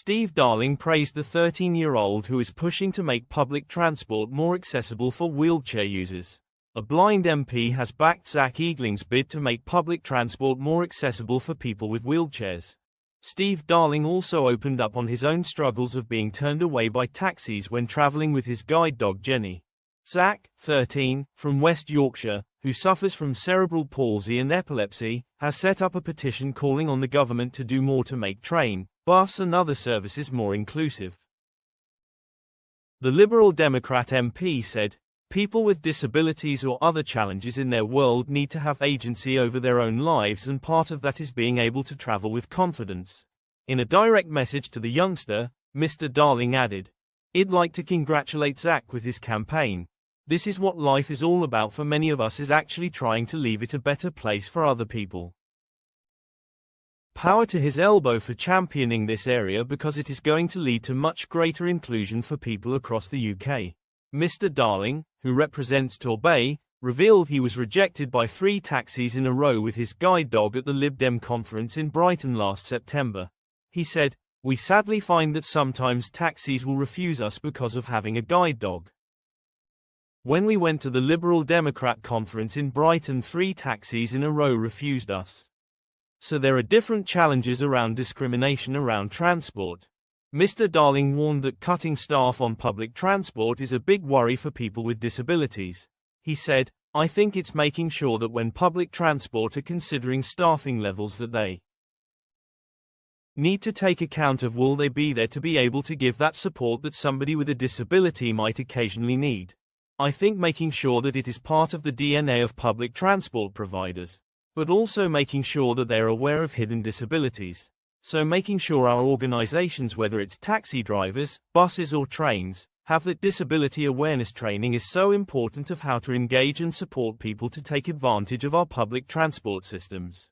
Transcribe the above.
Steve Darling praised the 13-year-old who is pushing to make public transport more accessible for wheelchair users. A blind MP has backed Zack Eagling's bid to make public transport more accessible for people with wheelchairs. Steve Darling also opened up on his own struggles of being turned away by taxis when travelling with his guide dog Jenny. Zack, 13, from West Yorkshire, who suffers from cerebral palsy and epilepsy, has set up a petition calling on the government to do more to make train, bus and other services more inclusive. The Liberal Democrat MP said, "People with disabilities or other challenges in their world need to have agency over their own lives, and part of that is being able to travel with confidence." In a direct message to the youngster, Mr. Darling added, "I'd like to congratulate Zack with his campaign. This is what life is all about for many of us, is actually trying to leave it a better place for other people." Power to his elbow for championing this area, because it is going to lead to much greater inclusion for people across the UK. Mr. Darling, who represents Torbay, revealed he was rejected by 3 taxis in a row with his guide dog at the Lib Dem conference in Brighton last September. He said, "We sadly find that sometimes taxis will refuse us because of having a guide dog. When we went to the Liberal Democrat conference in Brighton, 3 taxis in a row refused us. So there are different challenges around discrimination around transport." Mr. Darling warned that cutting staff on public transport is a big worry for people with disabilities. He said, "I think it's making sure that when public transport are considering staffing levels that they need to take account of will they be there to be able to give that support that somebody with a disability might occasionally need. I think making sure that it is part of the DNA of public transport providers, but also making sure that they are aware of hidden disabilities. So making sure our organizations, whether it's taxi drivers, buses or trains, have that disability awareness training is so important of how to engage and support people to take advantage of our public transport systems."